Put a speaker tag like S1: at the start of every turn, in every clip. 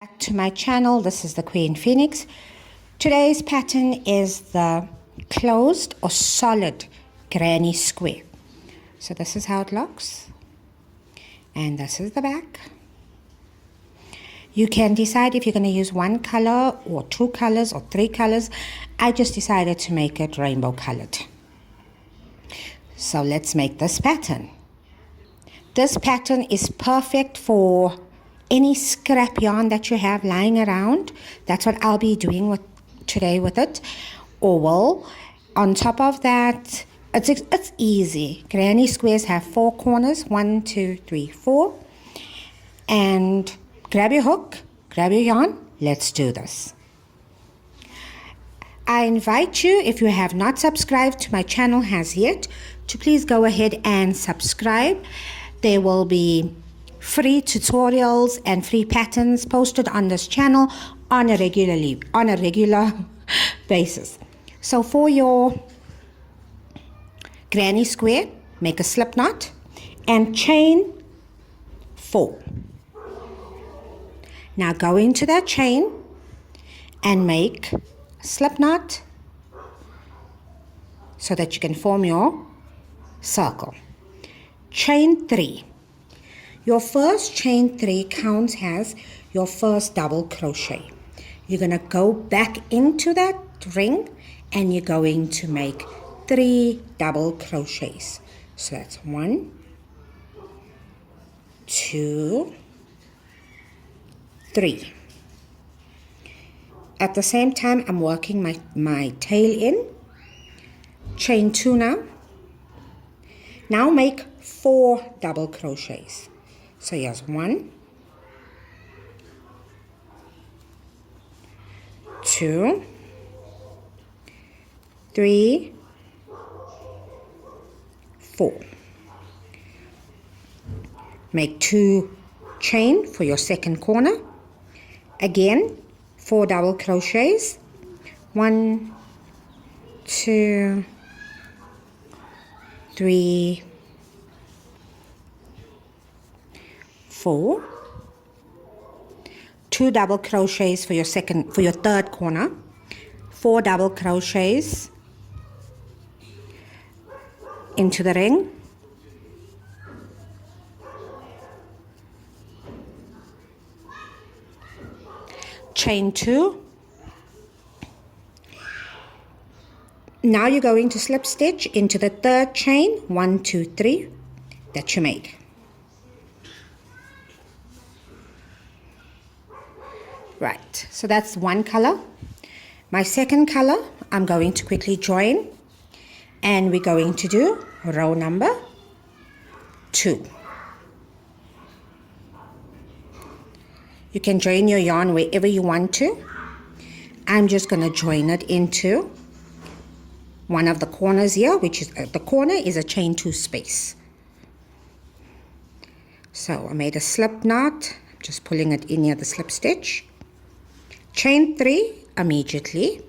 S1: Back to my channel. This is the Queen Phoenix. Today's pattern is the closed or solid granny square. So this is how it looks, and this is the back. You can decide if you're going to use one color or two colors or three colors. I just decided to make it rainbow colored. So let's make this pattern. This pattern is perfect for any scrap yarn that you have lying around. That's what I'll be doing today with it, or wool. On top of that, it's easy. Granny squares have 4 corners, 1, 2, 3, 4. And grab your hook, grab your yarn, let's do this. I invite you, if you have not subscribed to my channel as yet, to please go ahead and subscribe. There will be free tutorials and free patterns posted on this channel on a regular basis. So for your granny square, make a slip knot and chain 4. Now go into that chain and make a slip knot so that you can form your circle. Chain 3. Your first chain 3 counts as your first double crochet. You're going to go back into that ring and you're going to make 3 double crochets. So that's 1, 2, 3. At the same time, I'm working my tail in. Chain 2 now. Now make 4 double crochets. So here's 1, 2, 3, 4. Make 2 chain for your second corner. Again, 4 double crochets. 1, 2, 3, 4. 2 double crochets for your third corner. 4 double crochets into the ring. Chain 2. Now you're going to slip stitch into the third chain, 1, 2, 3 that you made. Right, so that's one color. My second color, I'm going to quickly join, and we're going to do row number 2. You can join your yarn wherever you want to. I'm just going to join it into one of the corners here, which is the corner is a chain 2 space. So I made a slip knot, I'm just pulling it in near the slip stitch. Chain 3 immediately,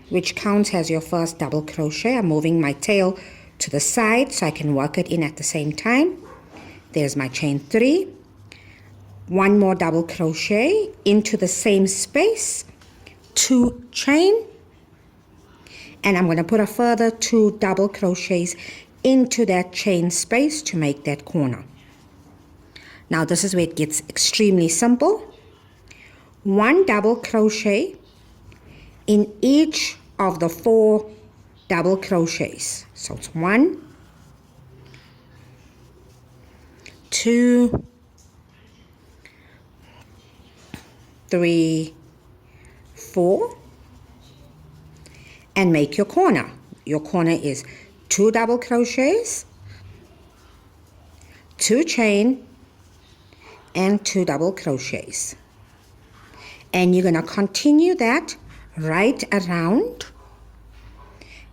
S1: which counts as your first double crochet. I'm moving my tail to the side so I can work it in at the same time. There's my chain 3. 1 more double crochet into the same space, 2 chain, and I'm going to put a further 2 double crochets into that chain space to make that corner. Now this is where it gets extremely simple. 1 double crochet in each of the 4 double crochets. So it's 1, 2, 3, 4, and make your corner. Your corner is 2 double crochets, 2 chain, and 2 double crochets. And you're going to continue that right around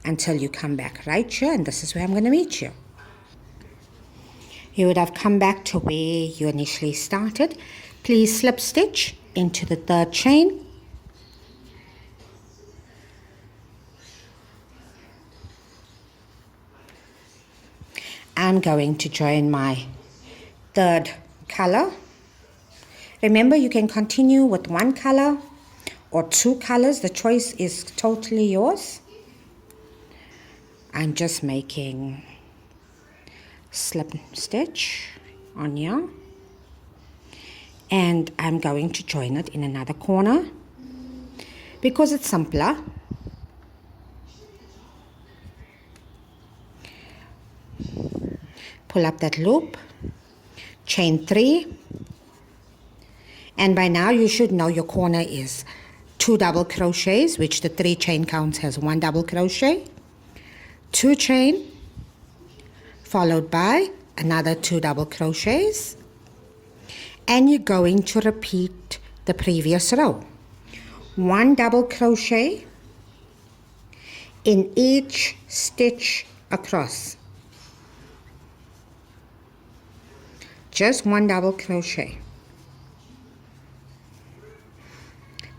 S1: until you come back right here, and this is where I'm going to meet you. You would have come back to where you initially started. Please slip stitch into the third chain. I'm going to join my third color Remember, you can continue with one color or two colors. The choice is totally yours. I'm just making slip stitch on here, and I'm going to join it in another corner because it's simpler. Pull up that loop, chain 3, and by now you should know your corner is 2 double crochets, which the 3 chain counts as 1 double crochet, 2 chain, followed by another 2 double crochets, and you're going to repeat the previous row. 1 double crochet in each stitch across. Just 1 double crochet.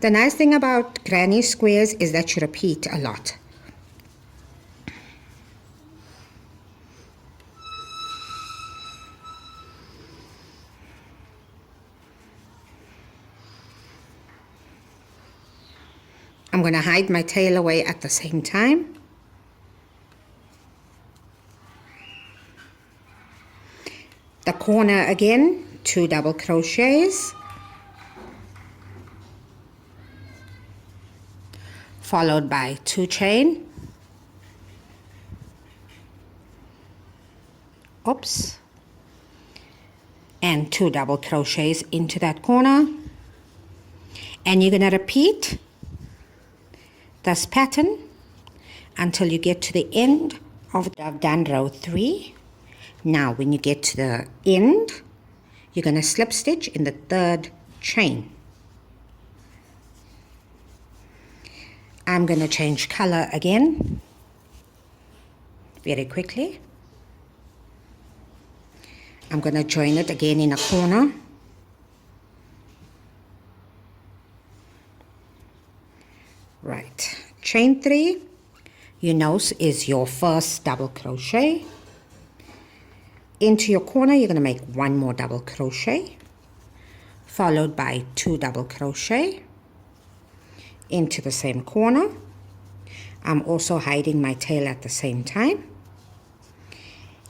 S1: The nice thing about granny squares is that you repeat a lot. I'm going to hide my tail away at the same time. The corner again, 2 double crochets, followed by 2 chain, and 2 double crochets into that corner, and you're going to repeat this pattern until you get to the end of I've done row 3. Now when you get to the end, you're going to slip stitch in the 3rd chain. I'm going to change color again very quickly. I'm going to join it again in a corner. Right, chain 3, you know, is your first double crochet. Into your corner, you're going to make 1 more double crochet, followed by 2 double crochet into the same corner. I'm also hiding my tail at the same time.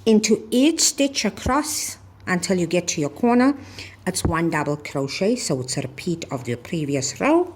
S1: Into each stitch across until you get to your corner, it's 1 double crochet, so it's a repeat of your previous row.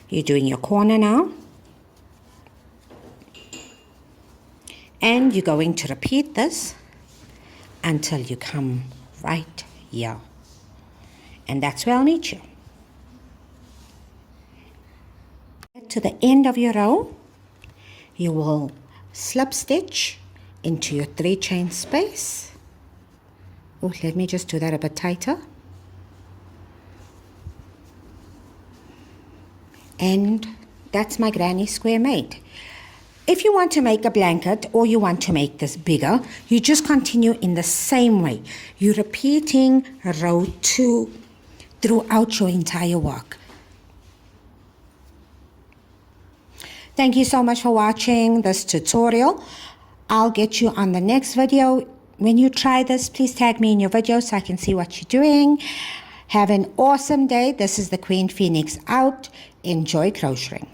S1: You're doing your corner now, and you're going to repeat this until you come right here, and that's where I'll meet you. To the end of your row, you will slip stitch into your 3 chain space. Oh, let me just do that a bit tighter. And that's my granny square made. If you want to make a blanket or you want to make this bigger, you just continue in the same way. You're repeating row 2 throughout your entire work. Thank you so much for watching this tutorial. I'll get you on the next video. When you try this, please tag me in your video so I can see what you're doing. Have an awesome day. This is the Queen Phoenix out. Enjoy crocheting.